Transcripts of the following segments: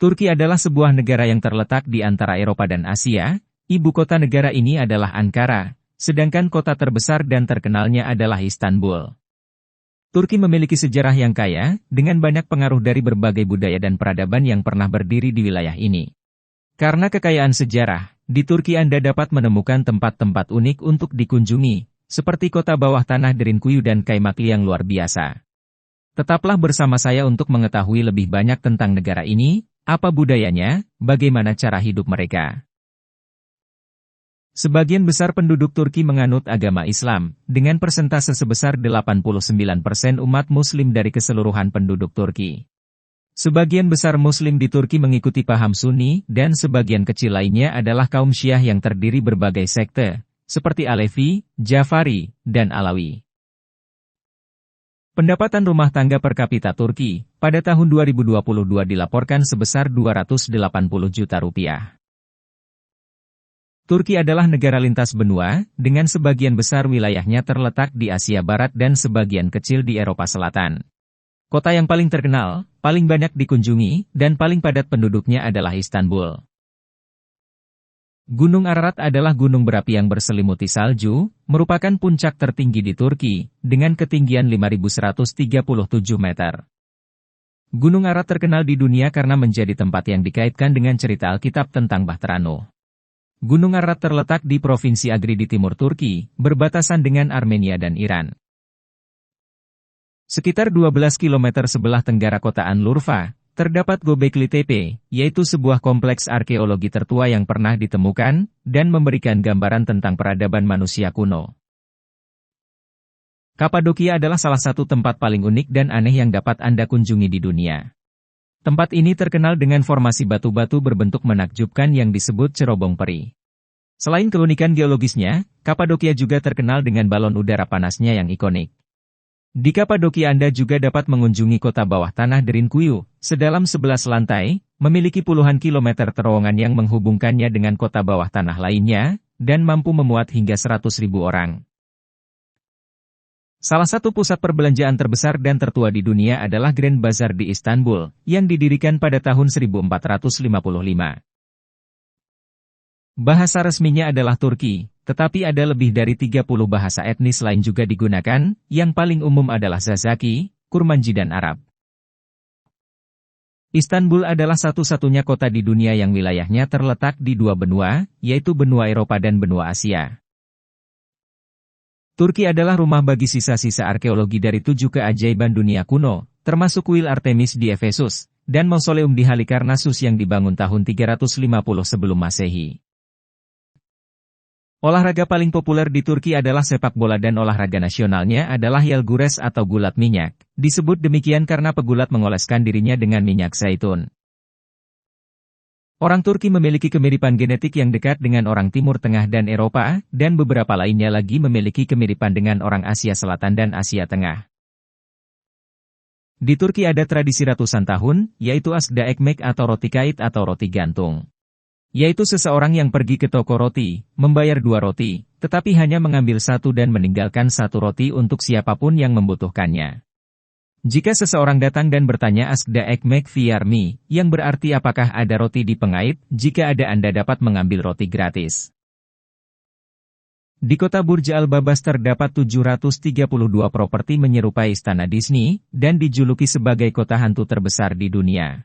Turki adalah sebuah negara yang terletak di antara Eropa dan Asia. Ibu kota negara ini adalah Ankara, sedangkan kota terbesar dan terkenalnya adalah Istanbul. Turki memiliki sejarah yang kaya, dengan banyak pengaruh dari berbagai budaya dan peradaban yang pernah berdiri di wilayah ini. Karena kekayaan sejarah, di Turki Anda dapat menemukan tempat-tempat unik untuk dikunjungi, seperti kota bawah tanah Derinkuyu dan Kaymakli yang luar biasa. Tetaplah bersama saya untuk mengetahui lebih banyak tentang negara ini, apa budayanya, bagaimana cara hidup mereka. Sebagian besar penduduk Turki menganut agama Islam, dengan persentase sebesar 89% umat Muslim dari keseluruhan penduduk Turki. Sebagian besar Muslim di Turki mengikuti paham Sunni, dan sebagian kecil lainnya adalah kaum Syiah yang terdiri berbagai sekte, seperti Alevi, Jafari, dan Alawi. Pendapatan rumah tangga per kapita Turki, pada tahun 2022 dilaporkan sebesar 280 juta rupiah. Turki adalah negara lintas benua, dengan sebagian besar wilayahnya terletak di Asia Barat dan sebagian kecil di Eropa Selatan. Kota yang paling terkenal, paling banyak dikunjungi, dan paling padat penduduknya adalah Istanbul. Gunung Ararat adalah gunung berapi yang berselimuti salju, merupakan puncak tertinggi di Turki, dengan ketinggian 5.137 meter. Gunung Ararat terkenal di dunia karena menjadi tempat yang dikaitkan dengan cerita Alkitab tentang Bahtera Nuh. Gunung Ararat terletak di Provinsi Agri di timur Turki, berbatasan dengan Armenia dan Iran. Sekitar 12 km sebelah tenggara kota Anlurfa, terdapat Göbekli Tepe, yaitu sebuah kompleks arkeologi tertua yang pernah ditemukan, dan memberikan gambaran tentang peradaban manusia kuno. Kapadokia adalah salah satu tempat paling unik dan aneh yang dapat Anda kunjungi di dunia. Tempat ini terkenal dengan formasi batu-batu berbentuk menakjubkan yang disebut cerobong peri. Selain keunikan geologisnya, Kapadokia juga terkenal dengan balon udara panasnya yang ikonik. Di Kapadokia Anda juga dapat mengunjungi kota bawah tanah Derinkuyu, sedalam 11 lantai, memiliki puluhan kilometer terowongan yang menghubungkannya dengan kota bawah tanah lainnya, dan mampu memuat hingga 100.000 orang. Salah satu pusat perbelanjaan terbesar dan tertua di dunia adalah Grand Bazaar di Istanbul, yang didirikan pada tahun 1455. Bahasa resminya adalah Turki, tetapi ada lebih dari 30 bahasa etnis lain juga digunakan, yang paling umum adalah Zazaki, Kurmanji dan Arab. Istanbul adalah satu-satunya kota di dunia yang wilayahnya terletak di dua benua, yaitu benua Eropa dan benua Asia. Turki adalah rumah bagi sisa-sisa arkeologi dari 7 keajaiban dunia kuno, termasuk kuil Artemis di Efesus, dan mausoleum di Halikarnassus yang dibangun tahun 350 sebelum Masehi. Olahraga paling populer di Turki adalah sepak bola dan olahraga nasionalnya adalah yelgures atau gulat minyak. Disebut demikian karena pegulat mengoleskan dirinya dengan minyak zaitun. Orang Turki memiliki kemiripan genetik yang dekat dengan orang Timur Tengah dan Eropa, dan beberapa lainnya lagi memiliki kemiripan dengan orang Asia Selatan dan Asia Tengah. Di Turki ada tradisi ratusan tahun, yaitu asgda ekmek atau roti kait atau roti gantung. Yaitu seseorang yang pergi ke toko roti, membayar 2 roti, tetapi hanya mengambil 1 dan meninggalkan 1 roti untuk siapapun yang membutuhkannya. Jika seseorang datang dan bertanya asgda ekmek var mi, yang berarti apakah ada roti di pengait, jika ada Anda dapat mengambil roti gratis. Di kota Burj Al Babas terdapat 732 properti menyerupai Istana Disney, dan dijuluki sebagai kota hantu terbesar di dunia.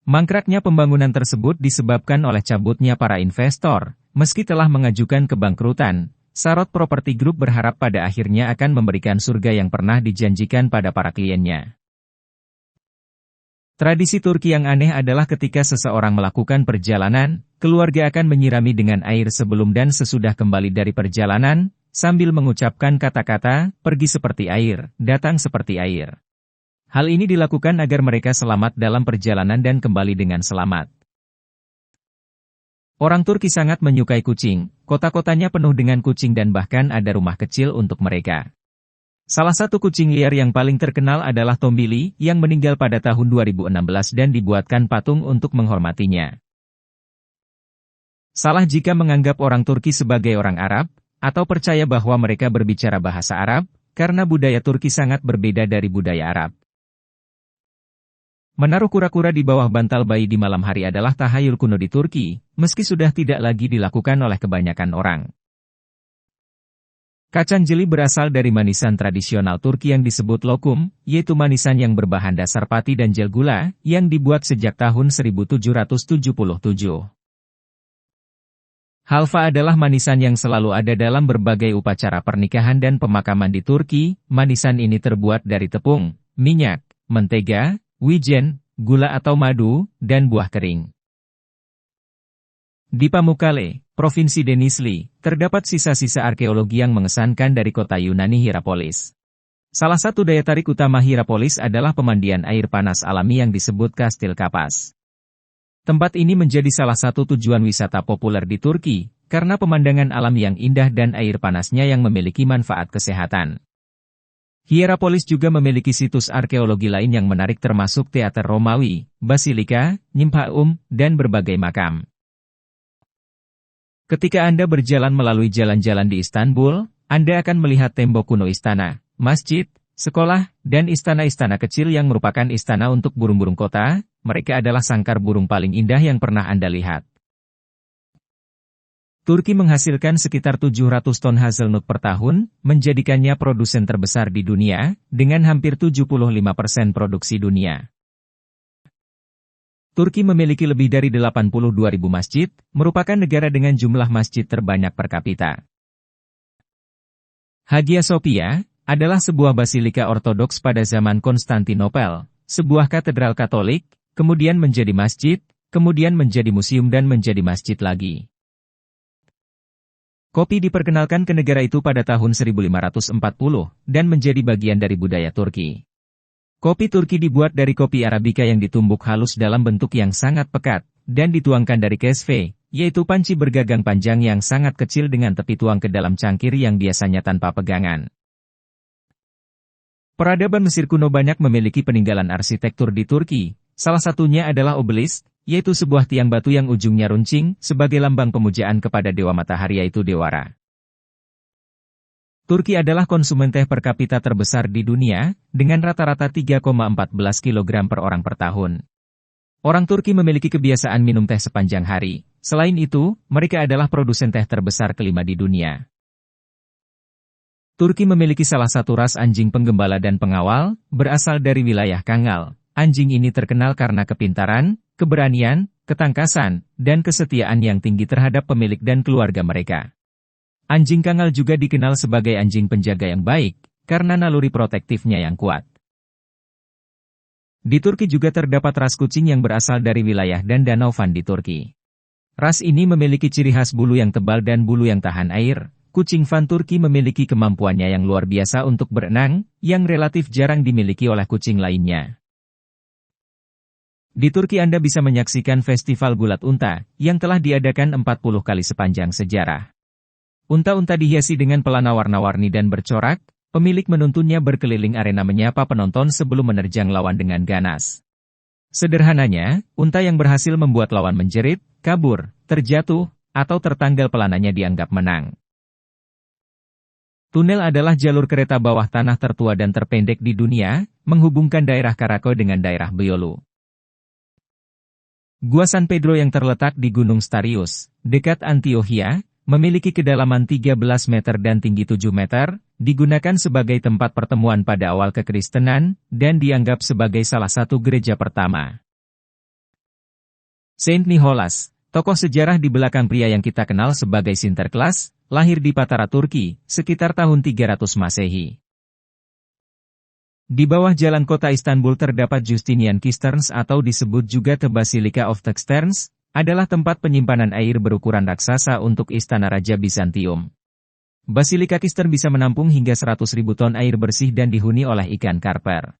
Mangkraknya pembangunan tersebut disebabkan oleh cabutnya para investor, meski telah mengajukan kebangkrutan. Sarot Property Group berharap pada akhirnya akan memberikan surga yang pernah dijanjikan pada para kliennya. Tradisi Turki yang aneh adalah ketika seseorang melakukan perjalanan, keluarga akan menyirami dengan air sebelum dan sesudah kembali dari perjalanan, sambil mengucapkan kata-kata, pergi seperti air, datang seperti air. Hal ini dilakukan agar mereka selamat dalam perjalanan dan kembali dengan selamat. Orang Turki sangat menyukai kucing, kota-kotanya penuh dengan kucing dan bahkan ada rumah kecil untuk mereka. Salah satu kucing liar yang paling terkenal adalah Tombili, yang meninggal pada tahun 2016 dan dibuatkan patung untuk menghormatinya. Salah jika menganggap orang Turki sebagai orang Arab, atau percaya bahwa mereka berbicara bahasa Arab, karena budaya Turki sangat berbeda dari budaya Arab. Menaruh kura-kura di bawah bantal bayi di malam hari adalah tahayul kuno di Turki, meski sudah tidak lagi dilakukan oleh kebanyakan orang. Kacang jeli berasal dari manisan tradisional Turki yang disebut lokum, yaitu manisan yang berbahan dasar pati dan gel gula, yang dibuat sejak tahun 1777. Halva adalah manisan yang selalu ada dalam berbagai upacara pernikahan dan pemakaman di Turki. Manisan ini terbuat dari tepung, minyak, mentega, wijen, gula atau madu, dan buah kering. Di Pamukkale, Provinsi Denizli, terdapat sisa-sisa arkeologi yang mengesankan dari kota Yunani Hierapolis. Salah satu daya tarik utama Hierapolis adalah pemandian air panas alami yang disebut Kastil Kapas. Tempat ini menjadi salah satu tujuan wisata populer di Turki, karena pemandangan alam yang indah dan air panasnya yang memiliki manfaat kesehatan. Hierapolis juga memiliki situs arkeologi lain yang menarik termasuk teater Romawi, basilika, nymphaeum, dan berbagai makam. Ketika Anda berjalan melalui jalan-jalan di Istanbul, Anda akan melihat tembok kuno istana, masjid, sekolah, dan istana-istana kecil yang merupakan istana untuk burung-burung kota. Mereka adalah sangkar burung paling indah yang pernah Anda lihat. Turki menghasilkan sekitar 700 ton hazelnut per tahun, menjadikannya produsen terbesar di dunia, dengan hampir 75% produksi dunia. Turki memiliki lebih dari 82.000 masjid, merupakan negara dengan jumlah masjid terbanyak per kapita. Hagia Sophia adalah sebuah basilika ortodoks pada zaman Konstantinopel, sebuah katedral Katolik, kemudian menjadi masjid, kemudian menjadi museum dan menjadi masjid lagi. Kopi diperkenalkan ke negara itu pada tahun 1540, dan menjadi bagian dari budaya Turki. Kopi Turki dibuat dari kopi Arabica yang ditumbuk halus dalam bentuk yang sangat pekat, dan dituangkan dari kesve, yaitu panci bergagang panjang yang sangat kecil dengan tepi tuang ke dalam cangkir yang biasanya tanpa pegangan. Peradaban Mesir kuno banyak memiliki peninggalan arsitektur di Turki, salah satunya adalah obelisk, yaitu sebuah tiang batu yang ujungnya runcing, sebagai lambang pemujaan kepada dewa matahari yaitu Dewara. Turki adalah konsumen teh per kapita terbesar di dunia, dengan rata-rata 3,14 kg per orang per tahun. Orang Turki memiliki kebiasaan minum teh sepanjang hari. Selain itu, mereka adalah produsen teh terbesar kelima di dunia. Turki memiliki salah satu ras anjing penggembala dan pengawal, berasal dari wilayah Kangal. Anjing ini terkenal karena kepintaran, keberanian, ketangkasan, dan kesetiaan yang tinggi terhadap pemilik dan keluarga mereka. Anjing Kangal juga dikenal sebagai anjing penjaga yang baik, karena naluri protektifnya yang kuat. Di Turki juga terdapat ras kucing yang berasal dari wilayah dan danau Van di Turki. Ras ini memiliki ciri khas bulu yang tebal dan bulu yang tahan air. Kucing Van Turki memiliki kemampuannya yang luar biasa untuk berenang, yang relatif jarang dimiliki oleh kucing lainnya. Di Turki Anda bisa menyaksikan Festival Gulat Unta, yang telah diadakan 40 kali sepanjang sejarah. Unta-unta dihiasi dengan pelana warna-warni dan bercorak, pemilik menuntunnya berkeliling arena menyapa penonton sebelum menerjang lawan dengan ganas. Sederhananya, unta yang berhasil membuat lawan menjerit, kabur, terjatuh, atau tertanggal pelananya dianggap menang. Tunel adalah jalur kereta bawah tanah tertua dan terpendek di dunia, menghubungkan daerah Karako dengan daerah Beyoğlu. Gua San Pedro yang terletak di Gunung Starius, dekat Antioquia, memiliki kedalaman 13 meter dan tinggi 7 meter, digunakan sebagai tempat pertemuan pada awal kekristenan, dan dianggap sebagai salah satu gereja pertama. Saint Nicholas, tokoh sejarah di belakang pria yang kita kenal sebagai Sinterklas, lahir di Patara, Turki, sekitar tahun 300 Masehi. Di bawah jalan kota Istanbul terdapat Justinian Cisterns atau disebut juga The Basilica of the Cisterns, adalah tempat penyimpanan air berukuran raksasa untuk istana Raja Bizantium. Basilika Cistern bisa menampung hingga 100.000 ton air bersih dan dihuni oleh ikan karper.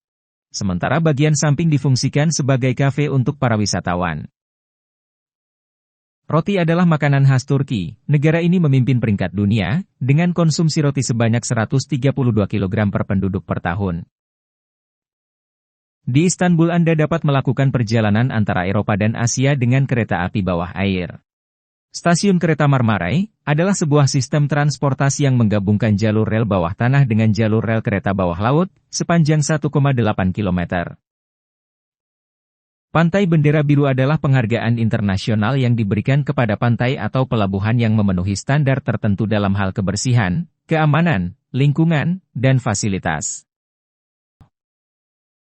Sementara bagian samping difungsikan sebagai kafe untuk para wisatawan. Roti adalah makanan khas Turki. Negara ini memimpin peringkat dunia, dengan konsumsi roti sebanyak 132 kg per penduduk per tahun. Di Istanbul Anda dapat melakukan perjalanan antara Eropa dan Asia dengan kereta api bawah air. Stasiun Kereta Marmaray adalah sebuah sistem transportasi yang menggabungkan jalur rel bawah tanah dengan jalur rel kereta bawah laut, sepanjang 1,8 km. Pantai Bendera Biru adalah penghargaan internasional yang diberikan kepada pantai atau pelabuhan yang memenuhi standar tertentu dalam hal kebersihan, keamanan, lingkungan, dan fasilitas.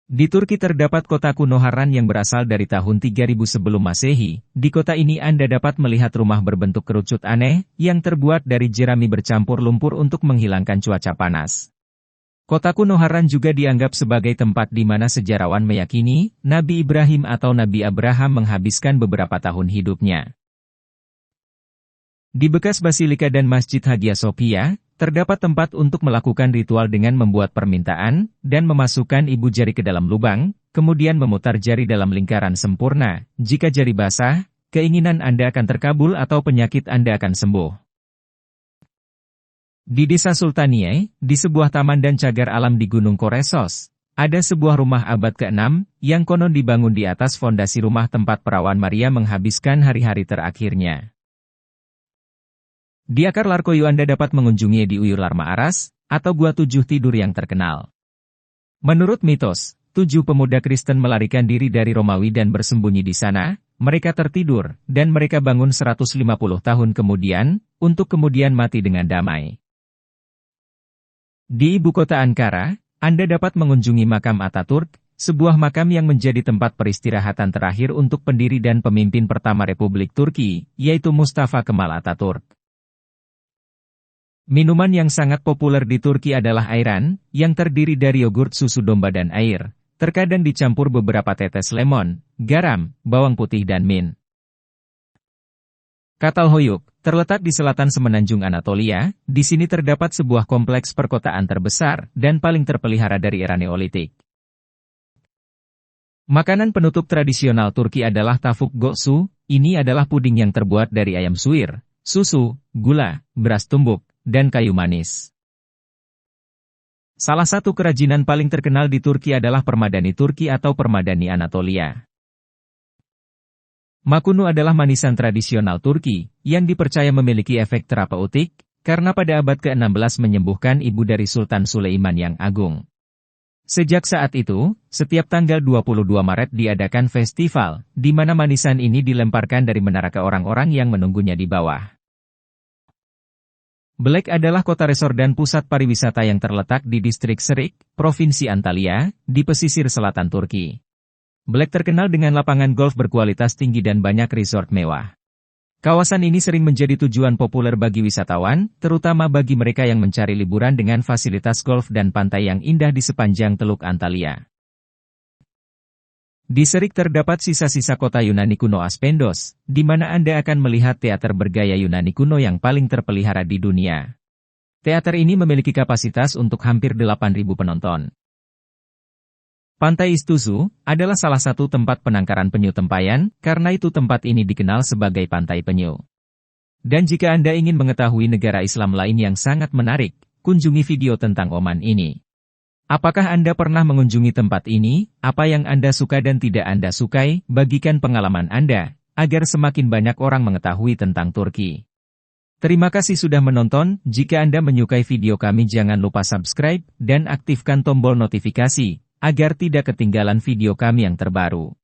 Di Turki terdapat kota kuno Harran yang berasal dari tahun 3000 sebelum Masehi. Di kota ini Anda dapat melihat rumah berbentuk kerucut aneh, yang terbuat dari jerami bercampur lumpur untuk menghilangkan cuaca panas. Kota kuno Harran juga dianggap sebagai tempat di mana sejarawan meyakini, Nabi Ibrahim atau Nabi Abraham menghabiskan beberapa tahun hidupnya. Di bekas Basilika dan Masjid Hagia Sophia, terdapat tempat untuk melakukan ritual dengan membuat permintaan, dan memasukkan ibu jari ke dalam lubang, kemudian memutar jari dalam lingkaran sempurna. Jika jari basah, keinginan Anda akan terkabul atau penyakit Anda akan sembuh. Di Desa Sultaniye, di sebuah taman dan cagar alam di Gunung Koresos, ada sebuah rumah abad ke-6, yang konon dibangun di atas fondasi rumah tempat perawan Maria menghabiskan hari-hari terakhirnya. Di akar Larkoyu Anda dapat mengunjungi di Uyur Larma Aras, atau Gua Tujuh Tidur yang terkenal. Menurut mitos, 7 pemuda Kristen melarikan diri dari Romawi dan bersembunyi di sana, mereka tertidur, dan mereka bangun 150 tahun kemudian, untuk kemudian mati dengan damai. Di ibu kota Ankara, Anda dapat mengunjungi makam Ataturk, sebuah makam yang menjadi tempat peristirahatan terakhir untuk pendiri dan pemimpin pertama Republik Turki, yaitu Mustafa Kemal Ataturk. Minuman yang sangat populer di Turki adalah ayran, yang terdiri dari yogurt susu domba dan air, terkadang dicampur beberapa tetes lemon, garam, bawang putih dan mint. Katalhoyuk, terletak di selatan semenanjung Anatolia, di sini terdapat sebuah kompleks perkotaan terbesar dan paling terpelihara dari era Neolitik. Makanan penutup tradisional Turki adalah tavuk göğsü, ini adalah puding yang terbuat dari ayam suwir, susu, gula, beras tumbuk, dan kayu manis. Salah satu kerajinan paling terkenal di Turki adalah permadani Turki atau permadani Anatolia. Makunu adalah manisan tradisional Turki, yang dipercaya memiliki efek terapeutik, karena pada abad ke-16 menyembuhkan ibu dari Sultan Sulaiman yang agung. Sejak saat itu, setiap tanggal 22 Maret diadakan festival, di mana manisan ini dilemparkan dari menara ke orang-orang yang menunggunya di bawah. Belek adalah kota resor dan pusat pariwisata yang terletak di distrik Serik, Provinsi Antalya, di pesisir selatan Turki. Belek terkenal dengan lapangan golf berkualitas tinggi dan banyak resort mewah. Kawasan ini sering menjadi tujuan populer bagi wisatawan, terutama bagi mereka yang mencari liburan dengan fasilitas golf dan pantai yang indah di sepanjang Teluk Antalya. Di Serik terdapat sisa-sisa kota Yunani kuno Aspendos, di mana Anda akan melihat teater bergaya Yunani kuno yang paling terpelihara di dunia. Teater ini memiliki kapasitas untuk hampir 8.000 penonton. Pantai Istosu adalah salah satu tempat penangkaran penyu tempayan, karena itu tempat ini dikenal sebagai Pantai Penyu. Dan jika Anda ingin mengetahui negara Islam lain yang sangat menarik, kunjungi video tentang Oman ini. Apakah Anda pernah mengunjungi tempat ini? Apa yang Anda suka dan tidak Anda sukai? Bagikan pengalaman Anda, agar semakin banyak orang mengetahui tentang Turki. Terima kasih sudah menonton. Jika Anda menyukai video kami jangan lupa subscribe, dan aktifkan tombol notifikasi, agar tidak ketinggalan video kami yang terbaru.